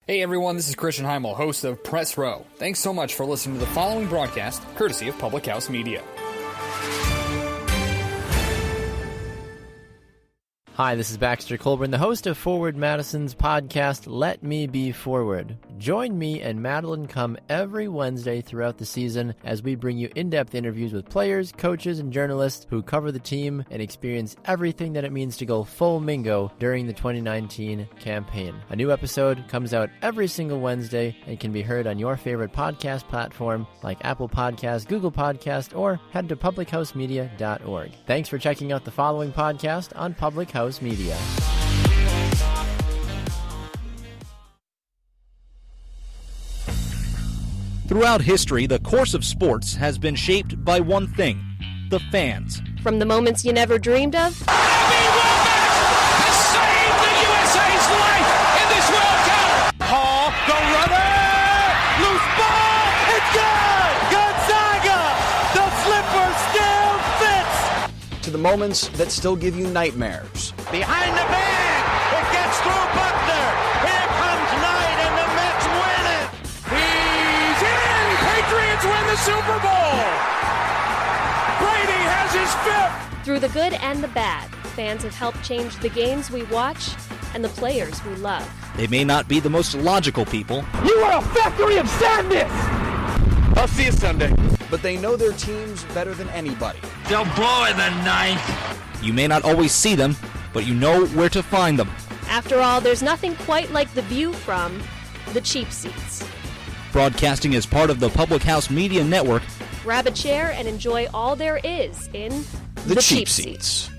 Hey everyone, this is Christian Heimel, host of Press Row. Thanks so much for listening to the following broadcast, courtesy of Public House Media. Hi, this is Baxter Colburn, the host of Forward Madison's podcast, Let Me Be Forward. Join me and Madeline Come every Wednesday throughout the season as we bring you in-depth interviews with players, coaches, and journalists who cover the team and experience everything that it means to go full Mingo during the 2019 campaign. A new episode comes out every single Wednesday and can be heard on your favorite podcast platform like Apple Podcasts, Google Podcasts, or head to publichousemedia.org. Thanks for checking out the following podcast on Public House Media. Throughout history, the course of sports has been shaped by one thing: the fans. From the moments you never dreamed of, Bobby Womack has saved the USA's life in this World Cup. Hall, the runner, loose ball, it's good! Gonzaga, the slipper still fits! To the moments that still give you nightmares. Behind the bag, it gets through Buckner. Here comes Knight, and the Mets win it. He's in! Patriots win the Super Bowl! Brady has his fifth! through the good and the bad, fans have helped change the games we watch and the players we love. They may not be the most logical people. You are a factory of sadness! I'll see you Sunday. But they know their teams better than anybody. They'll blow in the ninth. You may not always see them, but you know where to find them. After all, there's nothing quite like the view from the cheap seats. Broadcasting as part of the Public House Media Network. Grab a chair and enjoy all there is in The cheap seats.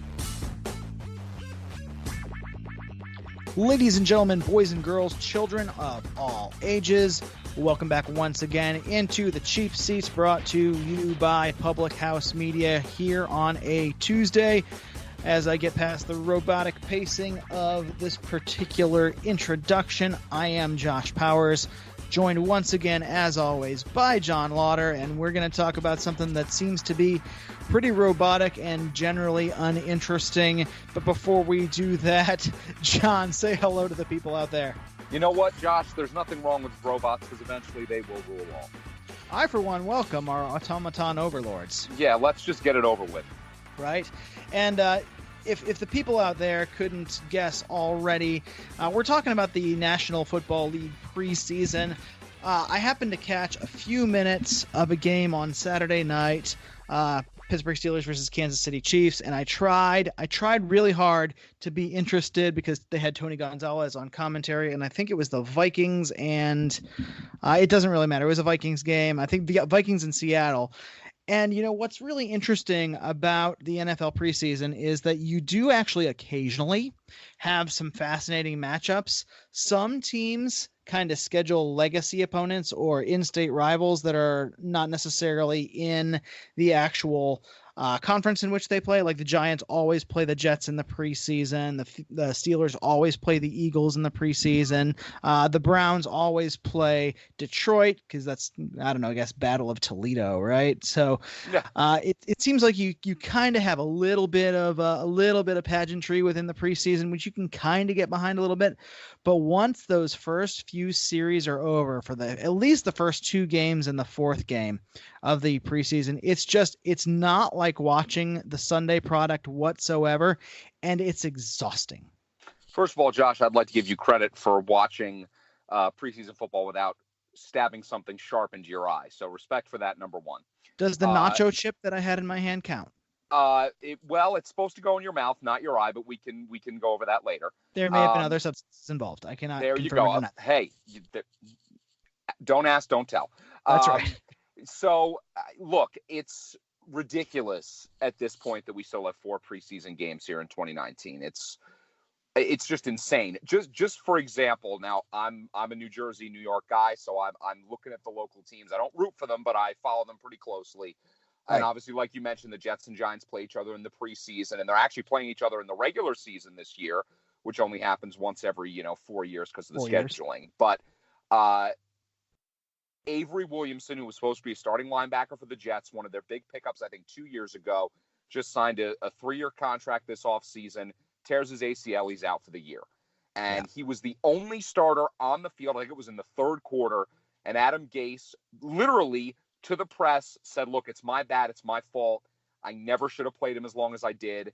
Ladies and gentlemen, boys and girls, children of all ages, welcome back once again into the cheap seats, brought to you by Public House Media here on a Tuesday. As I get past the robotic pacing of this particular introduction, I am Josh Powers, joined once again, as always, by John Lauder, and we're going to talk about something that seems to be pretty robotic and generally uninteresting. But before we do that, John, say hello to the people out there. You know what, Josh? There's nothing wrong with robots because eventually they will rule all. I, for one, welcome our automaton overlords. Yeah, let's just get it over with. Right? And if the people out there couldn't guess already, we're talking about the National Football League preseason. I happened to catch a few minutes of a game on Saturday night, Pittsburgh Steelers versus Kansas City Chiefs, and I tried really hard to be interested because they had Tony Gonzalez on commentary, and I think it was the Vikings, and it doesn't really matter. It was a Vikings game. I think the Vikings in Seattle. And, you know, what's really interesting about the NFL preseason is that you do actually occasionally have some fascinating matchups. Some teams kind of schedule legacy opponents or in-state rivals that are not necessarily in the actual conference in which they play. Like the Giants always play the Jets in the preseason. The Steelers always play the Eagles in the preseason. The Browns always play Detroit because that's, I don't know, I guess Battle of Toledo, right? So it seems like you kind of have a little bit of pageantry within the preseason, which you can kind of get behind a little bit. But once those first few series are over for at least the first two games and the fourth game of the preseason, it's not like watching the Sunday product whatsoever, and it's exhausting. First of all, Josh, I'd like to give you credit for watching preseason football without stabbing something sharp into your eye. So respect for that, number one. Does the nacho chip that I had in my hand count? It's supposed to go in your mouth, not your eye, but we can go over that later. There may have been other substances involved. I cannot. There you go. Hey, don't ask, don't tell. That's right. So, look, it's ridiculous at this point that we still have 4 preseason games here in 2019. It's just insane. Just for example, now I'm a New Jersey, New York guy, so I'm looking at the local teams. I don't root for them, but I follow them pretty closely. Right. And obviously, like you mentioned, the Jets and Giants play each other in the preseason, and they're actually playing each other in the regular season this year, which only happens once every 4 years because of the scheduling. But Avery Williamson, who was supposed to be a starting linebacker for the Jets, one of their big pickups, I think 2 years ago, just signed a 3-year contract this offseason, tears his ACL, he's out for the year. And he was the only starter on the field. I think it was in the third quarter. And Adam Gase literally to the press said, look, it's my bad. It's my fault. I never should have played him as long as I did.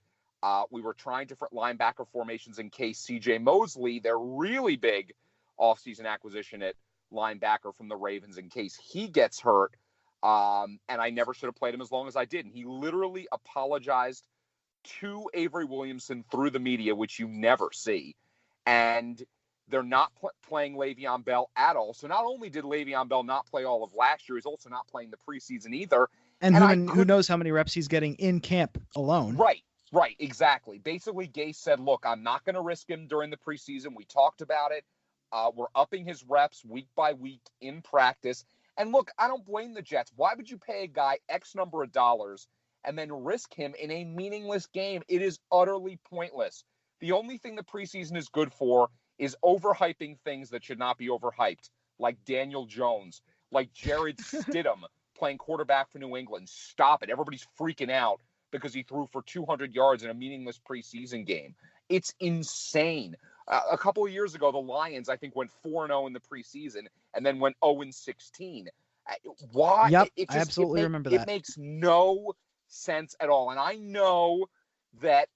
We were trying different linebacker formations in case C.J. Mosley, their really big offseason acquisition at linebacker from the Ravens, in case he gets hurt. And I never should have played him as long as I did. And he literally apologized to Avery Williamson through the media, which you never see. And they're not playing Le'Veon Bell at all. So not only did Le'Veon Bell not play all of last year, he's also not playing the preseason either. And who knows how many reps he's getting in camp alone. Right, exactly. Basically, Gase said, look, I'm not going to risk him during the preseason. We talked about it. We're upping his reps week by week in practice. And look, I don't blame the Jets. Why would you pay a guy X number of dollars and then risk him in a meaningless game? It is utterly pointless. The only thing the preseason is good for is overhyping things that should not be overhyped, like Daniel Jones, like Jared Stidham playing quarterback for New England. Stop it. Everybody's freaking out because he threw for 200 yards in a meaningless preseason game. It's insane. A couple of years ago, the Lions, I think, went 4-0 in the preseason and then went 0-16. Why? Yep, I absolutely remember that. It makes no sense at all. And I know that,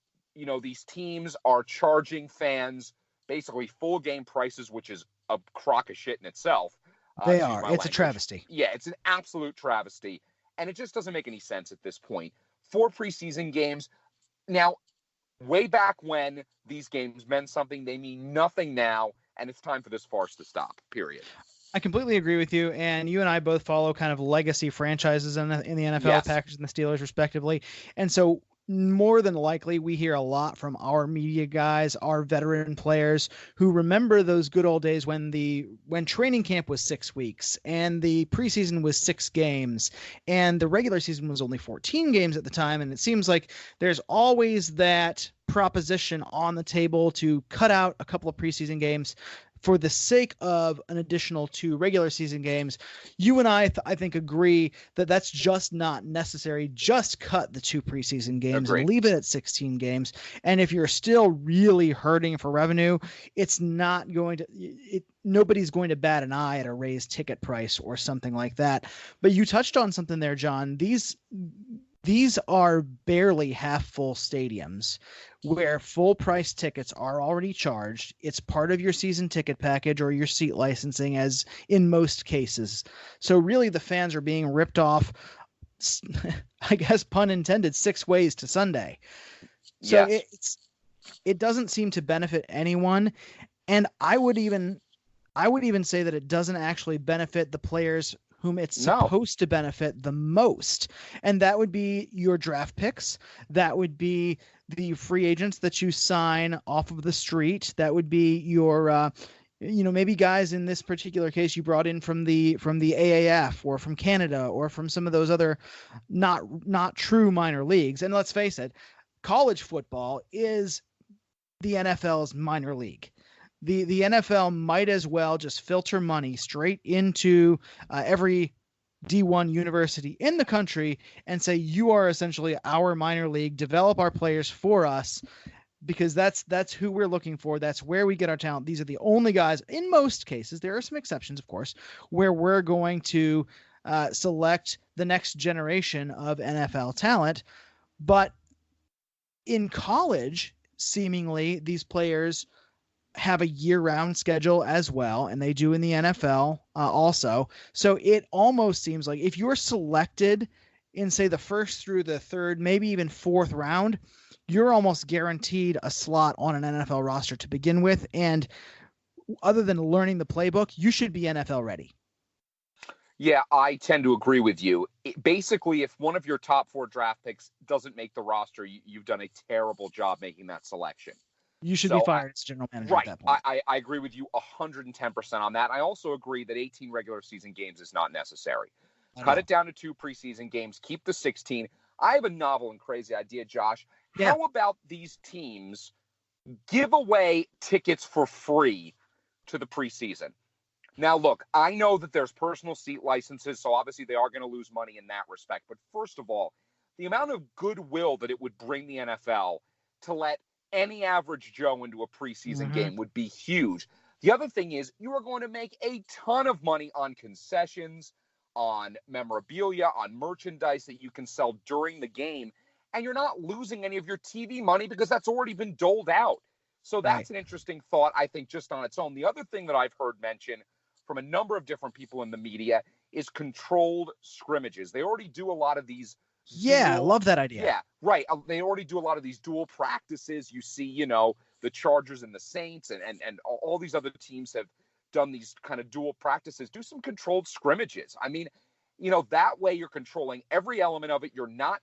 these teams are charging fans basically full game prices, which is a crock of shit in itself. They are. It's a travesty. Yeah, it's an absolute travesty. And it just doesn't make any sense at this point. 4 preseason games. Now, way back when these games meant something, they mean nothing now, and it's time for this farce to stop, period. I completely agree with you, and you and I both follow kind of legacy franchises in the NFL, yes. Packers and the Steelers, respectively. And so more than likely, we hear a lot from our media guys, our veteran players who remember those good old days when training camp was 6 weeks and the preseason was 6 games and the regular season was only 14 games at the time. And it seems like there's always that proposition on the table to cut out a couple of preseason games for the sake of an additional 2 regular season games. You and I think agree that that's just not necessary. Just cut the 2 preseason games and leave it at 16 games. And if you're still really hurting for revenue, it's not going to, nobody's going to bat an eye at a raised ticket price or something like that. But you touched on something there, John. These are barely half full stadiums where full price tickets are already charged. It's part of your season ticket package or your seat licensing, as in most cases. So really the fans are being ripped off, I guess, pun intended, 6 ways to Sunday. So yes. It doesn't seem to benefit anyone. And I would even say that it doesn't actually benefit the players whom it's supposed to benefit the most. And that would be your draft picks. That would be the free agents that you sign off of the street. That would be your, maybe guys in this particular case you brought in from the AAF or from Canada or from some of those other not true minor leagues. And let's face it, college football is the NFL's minor league. The NFL might as well just filter money straight into every D1 university in the country and say, you are essentially our minor league, develop our players for us, because that's who we're looking for. That's where we get our talent. These are the only guys, in most cases, there are some exceptions, of course, where we're going to select the next generation of NFL talent. But in college, seemingly, these players have a year-round schedule as well, and they do in the NFL also. So it almost seems like if you're selected in, say, the first through the third, maybe even 4th round, you're almost guaranteed a slot on an NFL roster to begin with. And other than learning the playbook, you should be NFL ready. Yeah, I tend to agree with you. Basically, if one of your top 4 draft picks doesn't make the roster, you've done a terrible job making that selection. You should be fired as general manager at that point. I agree with you 110% on that. I also agree that 18 regular season games is not necessary. Cut it down to 2 preseason games. Keep the 16. I have a novel and crazy idea, Josh. Yeah. How about these teams give away tickets for free to the preseason? Now, look, I know that there's personal seat licenses, so obviously they are going to lose money in that respect. But first of all, the amount of goodwill that it would bring the NFL to let any average Joe into a preseason game would be huge. The other thing is you are going to make a ton of money on concessions, on memorabilia, on merchandise that you can sell during the game, and you're not losing any of your TV money because that's already been doled out. So that's an interesting thought, I think, just on its own. The other thing that I've heard mentioned from a number of different people in the media is controlled scrimmages. They already do a lot of these. Yeah, I love that idea. Yeah, right. They already do a lot of these dual practices. You see, the Chargers and the Saints and all these other teams have done these kind of dual practices. Do some controlled scrimmages. I mean, that way you're controlling every element of it. You're not,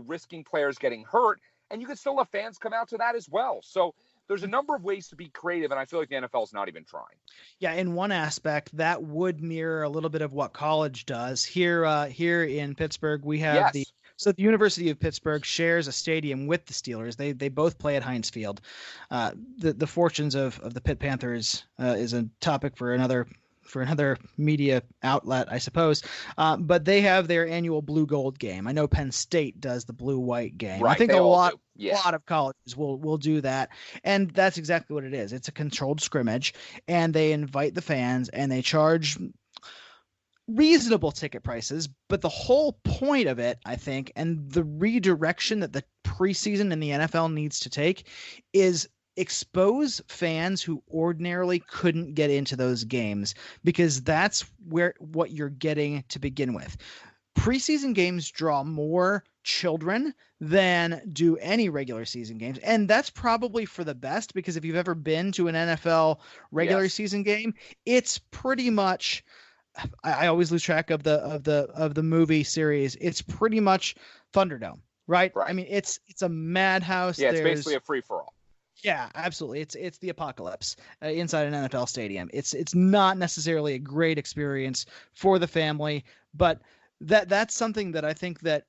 risking players getting hurt, and you can still have fans come out to that as well. So there's a number of ways to be creative, and I feel like the NFL is not even trying. Yeah, in one aspect, that would mirror a little bit of what college does. Here in Pittsburgh, we have the University of Pittsburgh shares a stadium with the Steelers. They both play at Heinz Field. The fortunes of the Pitt Panthers is a topic for another media outlet, I suppose. But they have their annual blue gold game. I know Penn State does the blue white game. Right, I think a lot of colleges will do that. And that's exactly what it is. It's a controlled scrimmage, and they invite the fans and they charge reasonable ticket prices. But the whole point of it, I think, and the redirection that the preseason in the NFL needs to take is expose fans who ordinarily couldn't get into those games, because that's what you're getting to begin with. Preseason games draw more children than do any regular season games, and that's probably for the best, because if you've ever been to an NFL regular season game, it's pretty much, I always lose track of the movie series. It's pretty much Thunderdome, right? I mean, it's a madhouse. Yeah, it's basically a free for all. Yeah, absolutely. It's the apocalypse inside an NFL stadium. It's not necessarily a great experience for the family, but that's something that I think that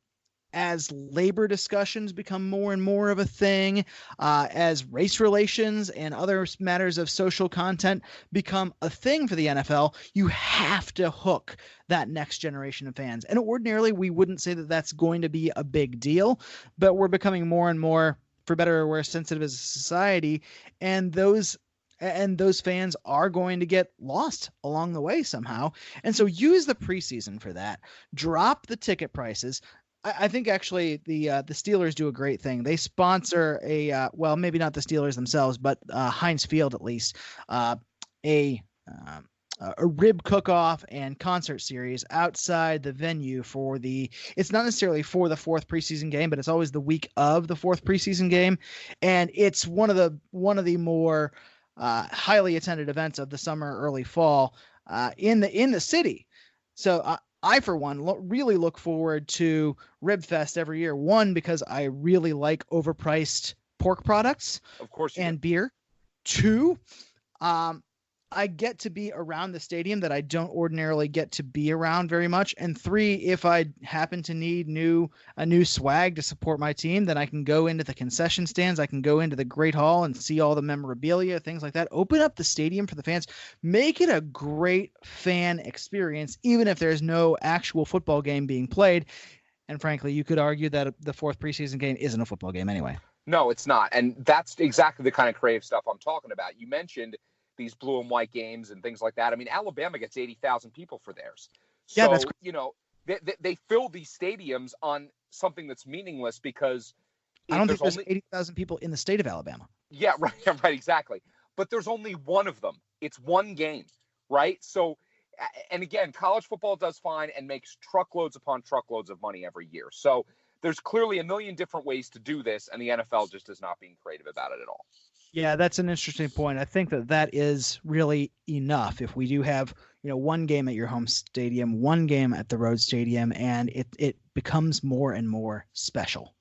as labor discussions become more and more of a thing, as race relations and other matters of social content become a thing for the NFL, you have to hook that next generation of fans. And ordinarily, we wouldn't say that that's going to be a big deal, but we're becoming more and more, for better or worse, sensitive as a society, and those fans are going to get lost along the way somehow. And so use the preseason for that. Drop the ticket prices. I think actually the Steelers do a great thing. They sponsor well, maybe not the Steelers themselves, but Heinz Field at least, a rib cook-off and concert series outside the venue it's not necessarily for the fourth preseason game, but it's always the week of the fourth preseason game. And it's one of the more highly attended events of the summer, early fall in the city. So I, for one, really look forward to Rib Fest every year. One, because I really like overpriced pork products, of course, and beer. Two, I get to be around the stadium that I don't ordinarily get to be around very much. And three, if I happen to need a new swag to support my team, then I can go into the concession stands. I can go into the Great Hall and see all the memorabilia, things like that. Open up the stadium for the fans. Make it a great fan experience, even if there's no actual football game being played. And frankly, you could argue that the fourth preseason game isn't a football game anyway. No, it's not. And that's exactly the kind of creative stuff I'm talking about. You mentioned these blue and white games and things like that. I mean, Alabama gets 80,000 people for theirs. So, that's they fill these stadiums on something that's meaningless, because I don't think there's 80,000 people in the state of Alabama. Yeah, right, exactly. But there's only one of them. It's one game, right? So, and again, college football does fine and makes truckloads upon truckloads of money every year. So there's clearly a million different ways to do this, and the NFL just is not being creative about it at all. Yeah, that's an interesting point. I think that is really enough. If we do have, one game at your home stadium, one game at the road stadium, and it becomes more and more special.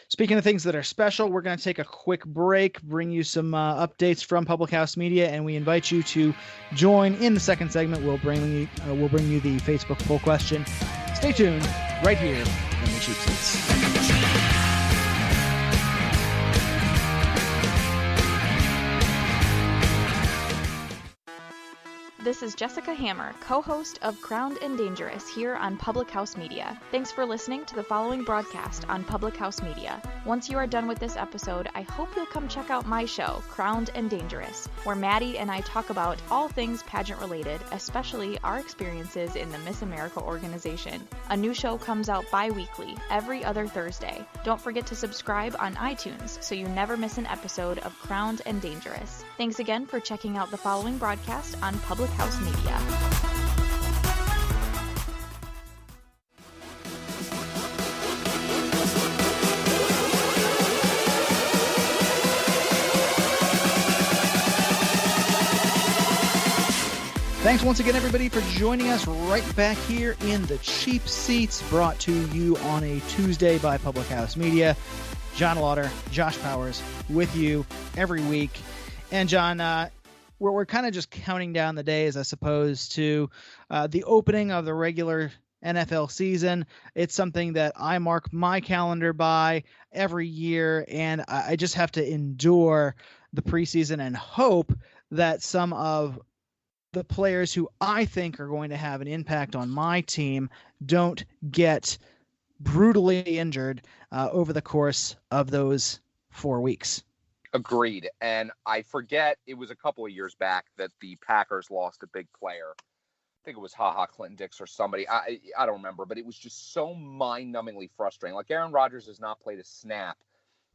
Speaking of things that are special, we're going to take a quick break, bring you some updates from Public House Media, and we invite you to join in the second segment. We'll bring you the Facebook poll question. Stay tuned right here in the Cheap Seats. The This is Jessica Hammer, co-host of Crowned and Dangerous here on Public House Media. Thanks for listening to the following broadcast on Public House Media. Once you are done with this episode, I hope you'll come check out my show, Crowned and Dangerous, where Maddie and I talk about all things pageant related, especially our experiences in the Miss America organization. A new show comes out bi-weekly, every other Thursday. Don't forget to subscribe on iTunes so you never miss an episode of Crowned and Dangerous. Thanks again for checking out the following broadcast on Public House Media. Thanks once again, everybody, for joining us right back here in the cheap seats, brought to you on a Tuesday by Public House Media. John Lauder, Josh Powers, with you every week. And John, we're kind of just counting down the days, I suppose, to the opening of the regular NFL season. It's something that I mark my calendar by every year, and I just have to endure the preseason and hope that some of the players who I think are going to have an impact on my team don't get brutally injured over the course of those 4 weeks. Agreed. And I forget, it was a couple of years back that the Packers lost a big player. I think it was Clinton Dix or somebody. I don't remember, but it was just so mind-numbingly frustrating. Like, Aaron Rodgers has not played a snap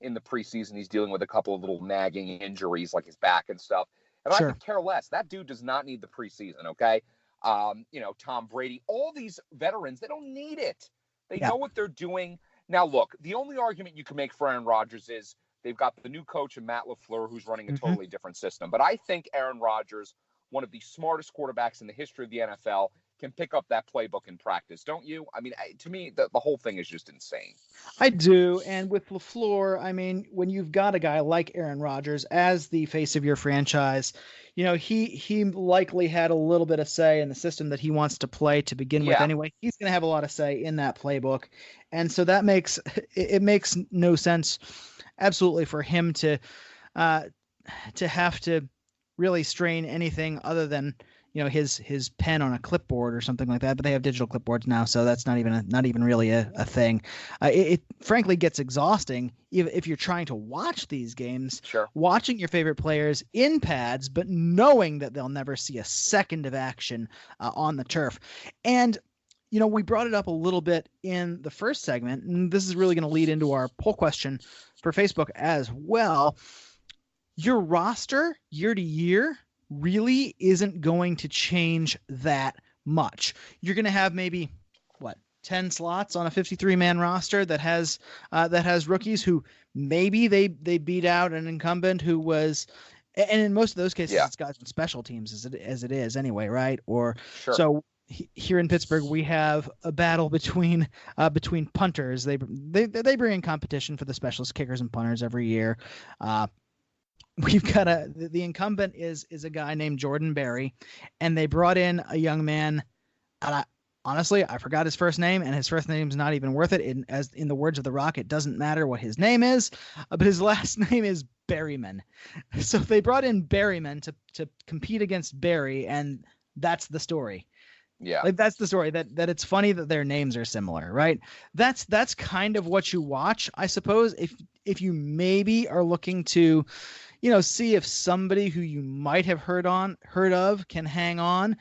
in the preseason. He's dealing with a couple of little nagging injuries, like his back and stuff. And Sure. I could care less. That dude does not need the preseason, okay? Tom Brady, all these veterans, they don't need it. They know what they're doing. Now, look, the only argument you can make for Aaron Rodgers is they've got the new coach in Matt LaFleur, who's running a totally different system. But I think Aaron Rodgers, one of the smartest quarterbacks in the history of the NFL, can pick up that playbook in practice, don't you? I mean, to me, the whole thing is just insane. I do, and with LaFleur, I mean, when you've got a guy like Aaron Rodgers as the face of your franchise, you know, he likely had a little bit of say in the system that he wants to play to begin with anyway. He's going to have a lot of say in that playbook, and so that makes no sense, absolutely, for him to have to really strain anything other than, you know, his pen on a clipboard or something like that. But they have digital clipboards now, so that's not even really a thing. It frankly gets exhausting if you're trying to watch these games. Sure. Watching your favorite players in pads, but knowing that they'll never see a second of action on the turf. And you know, we brought it up a little bit in the first segment, and this is really going to lead into our poll question for Facebook as well. Your roster year to year really isn't going to change that much. You're going to have maybe 10 slots on a 53-man roster that has rookies who maybe they beat out an incumbent who was, and in most of those cases it's guys on special teams as it is anyway, right? Or so here in Pittsburgh we have a battle between punters. They bring in competition for the specialist kickers and punters every year. We've got the incumbent is a guy named Jordan Berry, and they brought in a young man, and honestly, I forgot his first name, and his first name's not even worth it. In the words of The Rock, it doesn't matter what his name is, but his last name is Berryman. So they brought in Berryman to compete against Berry, and that's the story. Yeah. Like, that's the story, that it's funny that their names are similar, right? That's kind of what you watch, I suppose, if you maybe are looking to, you know, see if somebody who you might have heard of can hang on.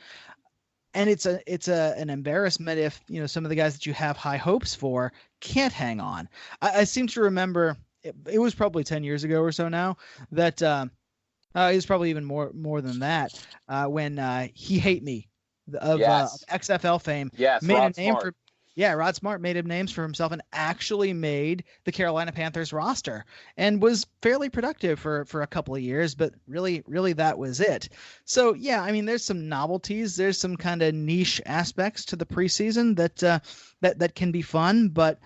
And it's an embarrassment if, you know, some of the guys that you have high hopes for can't hang on. I seem to remember it was probably 10 years ago or so now that it was probably even more than that when He Hate Me of XFL fame made Rod a name Smart. Rod Smart made names for himself and actually made the Carolina Panthers roster and was fairly productive for a couple of years, but really that was it. So yeah, I mean, there's some novelties, there's some kind of niche aspects to the preseason that can be fun, but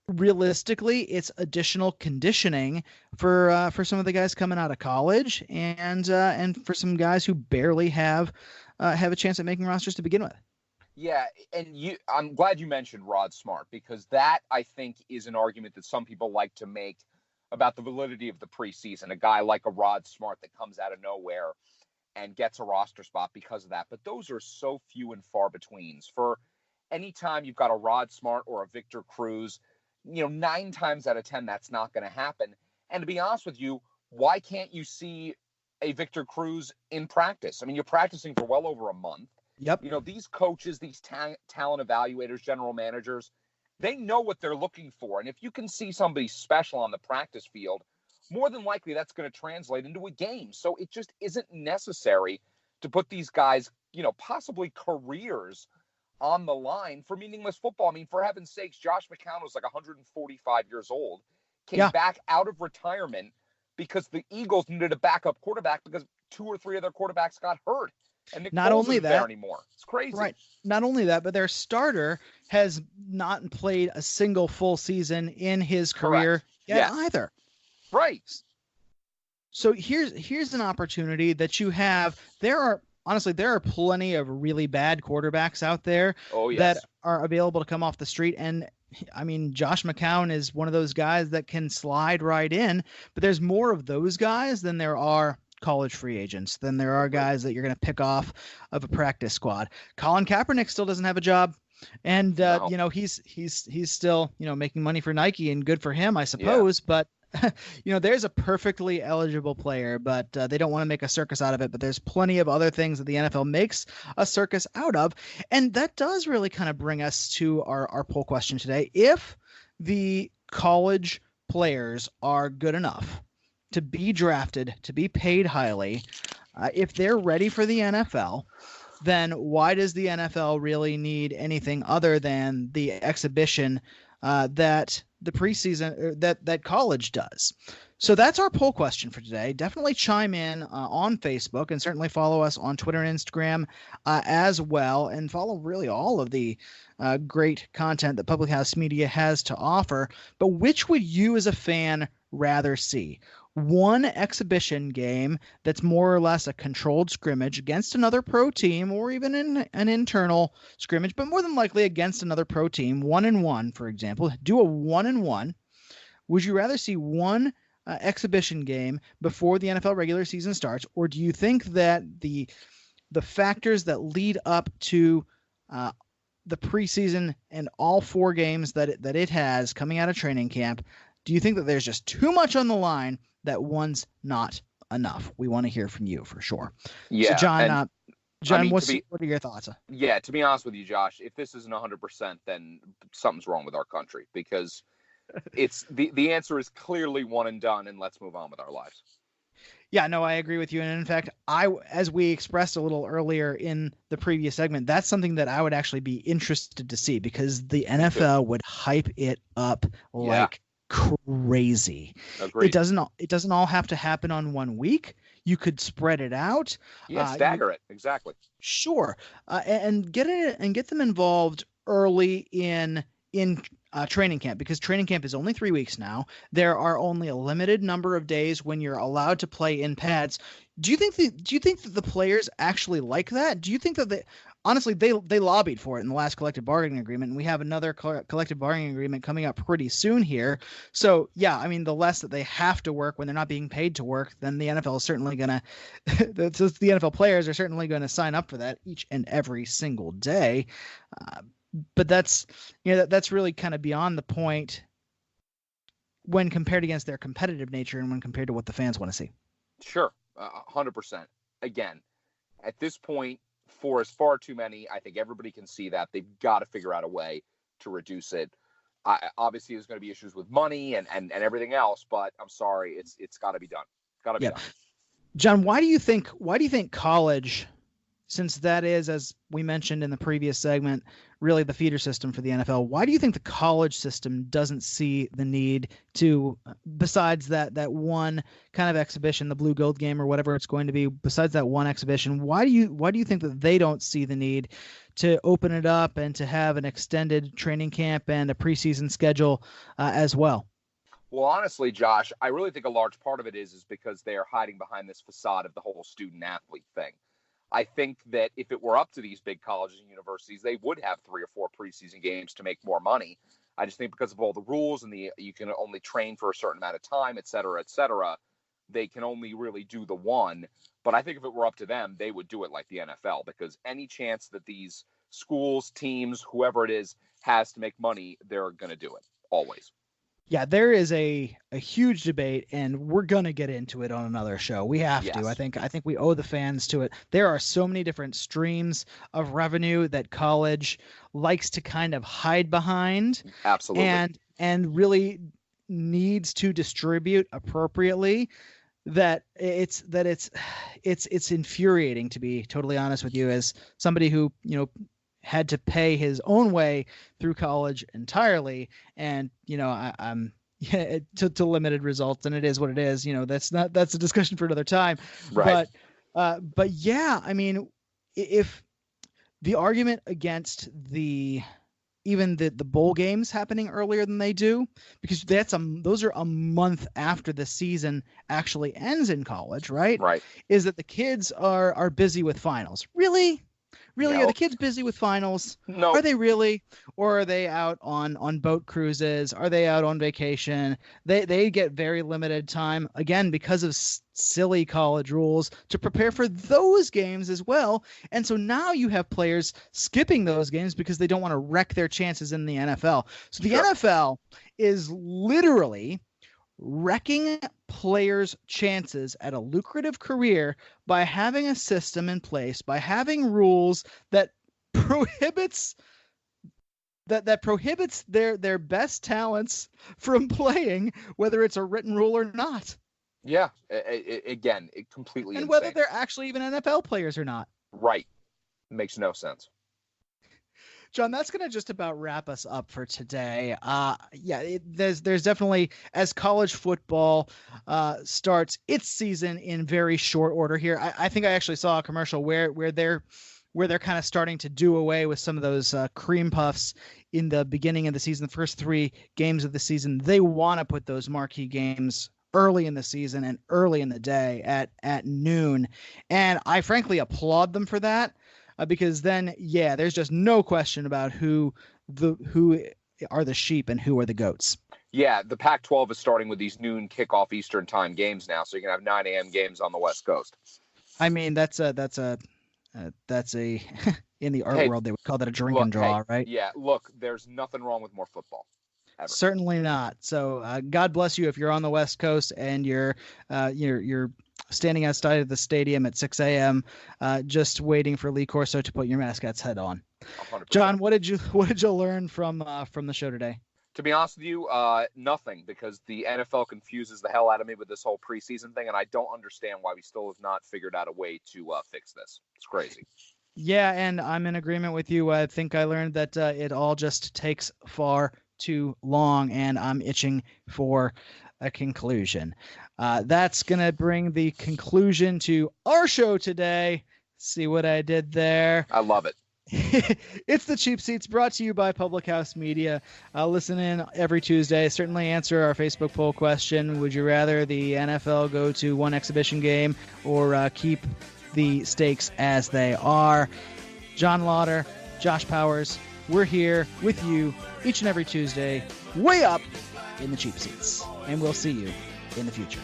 realistically, it's additional conditioning for some of the guys coming out of college and for some guys who barely have a chance at making rosters to begin with. Yeah, and I'm glad you mentioned Rod Smart, because that, I think, is an argument that some people like to make about the validity of the preseason. A guy like a Rod Smart that comes out of nowhere and gets a roster spot because of that. But those are so few and far between. For any time you've got a Rod Smart or a Victor Cruz, 9 times out of 10, that's not going to happen. And to be honest with you, why can't you see a Victor Cruz in practice? I mean, you're practicing for well over a month. Yep. These coaches, these talent evaluators, general managers, they know what they're looking for. And if you can see somebody special on the practice field, more than likely that's going to translate into a game. So it just isn't necessary to put these guys, possibly careers on the line for meaningless football. I mean, for heaven's sakes, Josh McCown was like 145 years old, came back out of retirement because the Eagles needed a backup quarterback because 2 or 3 of their quarterbacks got hurt. And Nick Not Foles only isn't that, there anymore. It's crazy. Right. Not only that, but their starter has not played a single full season in his career yet either. Right. So here's an opportunity that you have. There are plenty of really bad quarterbacks out there that are available to come off the street. And I mean, Josh McCown is one of those guys that can slide right in, but there's more of those guys than there are college free agents, than there are guys that you're going to pick off of a practice squad. Colin Kaepernick still doesn't have a job. And, he's still, making money for Nike, and good for him, I suppose. Yeah. But there's a perfectly eligible player, but they don't want to make a circus out of it. But there's plenty of other things that the NFL makes a circus out of. And that does really kind of bring us to our poll question today. If the college players are good enough to be drafted, to be paid highly, if they're ready for the NFL, then why does the NFL really need anything other than the exhibition that the preseason that college does? So that's our poll question for today. Definitely chime in on Facebook, and certainly follow us on Twitter and Instagram as well, and follow really all of the great content that Public House Media has to offer. But which would you as a fan rather see? One exhibition game that's more or less a controlled scrimmage against another pro team, or even an internal scrimmage, but more than likely against another pro team, 1-1, for example. Do a 1-1. Would you rather see one exhibition game before the NFL regular season starts, or do you think that the factors that lead up to the preseason and all 4 games that it has coming out of training camp, do you think that there's just too much on the line that one's not enough? We want to hear from you for sure. Yeah. So John, what are your thoughts? Yeah, to be honest with you, Josh, if this isn't 100%, then something's wrong with our country, because it's the answer is clearly one and done, and let's move on with our lives. Yeah, no, I agree with you. And in fact, as we expressed a little earlier in the previous segment, that's something that I would actually be interested to see, because the NFL would hype it up like crazy. Agreed. It doesn't all have to happen on one week. You could spread it out. Stagger it. Exactly. Sure. And get them involved early in training camp, because training camp is only 3 weeks now. There are only a limited number of days when you're allowed to play in pads. Do you think that the players actually like that? Do you think that honestly, they lobbied for it in the last collective bargaining agreement, and we have another collective bargaining agreement coming up pretty soon here. So, yeah, I mean, the less that they have to work when they're not being paid to work, then the NFL is certainly going to the NFL players are certainly going to sign up for that each and every single day. But that's really kind of beyond the point when compared against their competitive nature and when compared to what the fans want to see. Sure. 100%. Again, at this point, 4 is far too many. I think everybody can see that. They've got to figure out a way to reduce it. Obviously, there's going to be issues with money and everything else, but I'm sorry, it's got to be done. Got to be done. John, why do you think college, since that is, as we mentioned in the previous segment, really the feeder system for the NFL, why do you think the college system doesn't see the need to, besides that one kind of exhibition, the blue gold game or whatever it's going to be, besides that one exhibition, why do you think that they don't see the need to open it up and to have an extended training camp and a preseason schedule as well? Well, honestly, Josh, I really think a large part of it is because they are hiding behind this facade of the whole student-athlete thing. I think that if it were up to these big colleges and universities, they would have 3 or 4 preseason games to make more money. I just think because of all the rules and you can only train for a certain amount of time, et cetera, they can only really do the one. But I think if it were up to them, they would do it like the NFL, because any chance that these schools, teams, whoever it is, has to make money, they're going to do it always. Yeah, there is a huge debate, and we're gonna get into it on another show. We have Yes. to. I think we owe the fans to it. There are so many different streams of revenue that college likes to kind of hide behind, Absolutely. and really needs to distribute appropriately. That it's infuriating, to be totally honest with you, as somebody who had to pay his own way through college entirely, and I'm to limited results, and it is what it is. That's a discussion for another time. Right. But yeah, I mean, if the argument against even the bowl games happening earlier than they do, because those are a month after the season actually ends in college, right? Right. Is that the kids are busy with finals. Really? No. Are the kids busy with finals? No. Are they really? Or are they out on boat cruises? Are they out on vacation? They get very limited time, again, because of silly college rules, to prepare for those games as well. And so now you have players skipping those games because they don't want to wreck their chances in the NFL. So the NFL is literally wrecking players' chances at a lucrative career by having a system in place, by having rules that prohibits their best talents from playing, whether it's a written rule or not. Yeah. Again, it completely and insane. whether they're actually even NFL players or not. Right. Makes no sense. John, that's going to just about wrap us up for today. There's definitely, as college football starts its season in very short order here. I think I actually saw a commercial where they're kind of starting to do away with some of those cream puffs in the beginning of the season, the first 3 games of the season. They want to put those marquee games early in the season and early in the day at noon. And I frankly applaud them for that. Because then, there's just no question about who are the sheep and who are the goats. Yeah, the Pac-12 is starting with these noon kickoff Eastern time games now, so you can have 9 a.m. games on the West Coast. I mean, that's a in the art world they would call that a drink and draw, right? Yeah, look, there's nothing wrong with more football. Ever. Certainly not. So God bless you if you're on the West Coast and you're standing outside of the stadium at 6 a.m. Just waiting for Lee Corso to put your mascot's head on. 100%. John, what did you learn from the show today? To be honest with you, nothing, because the NFL confuses the hell out of me with this whole preseason thing, and I don't understand why we still have not figured out a way to fix this. It's crazy. Yeah, and I'm in agreement with you. I think I learned that it all just takes far too long, and I'm itching for a conclusion. That's going to bring the conclusion to our show today. See what I did there? I love it. It's the Cheap Seats, brought to you by Public House Media. Listen in every Tuesday. Certainly answer our Facebook poll question. Would you rather the NFL go to one exhibition game or keep the stakes as they are? John Lauder, Josh Powers, we're here with you each and every Tuesday, way up in the Cheap Seats. And we'll see you in the future.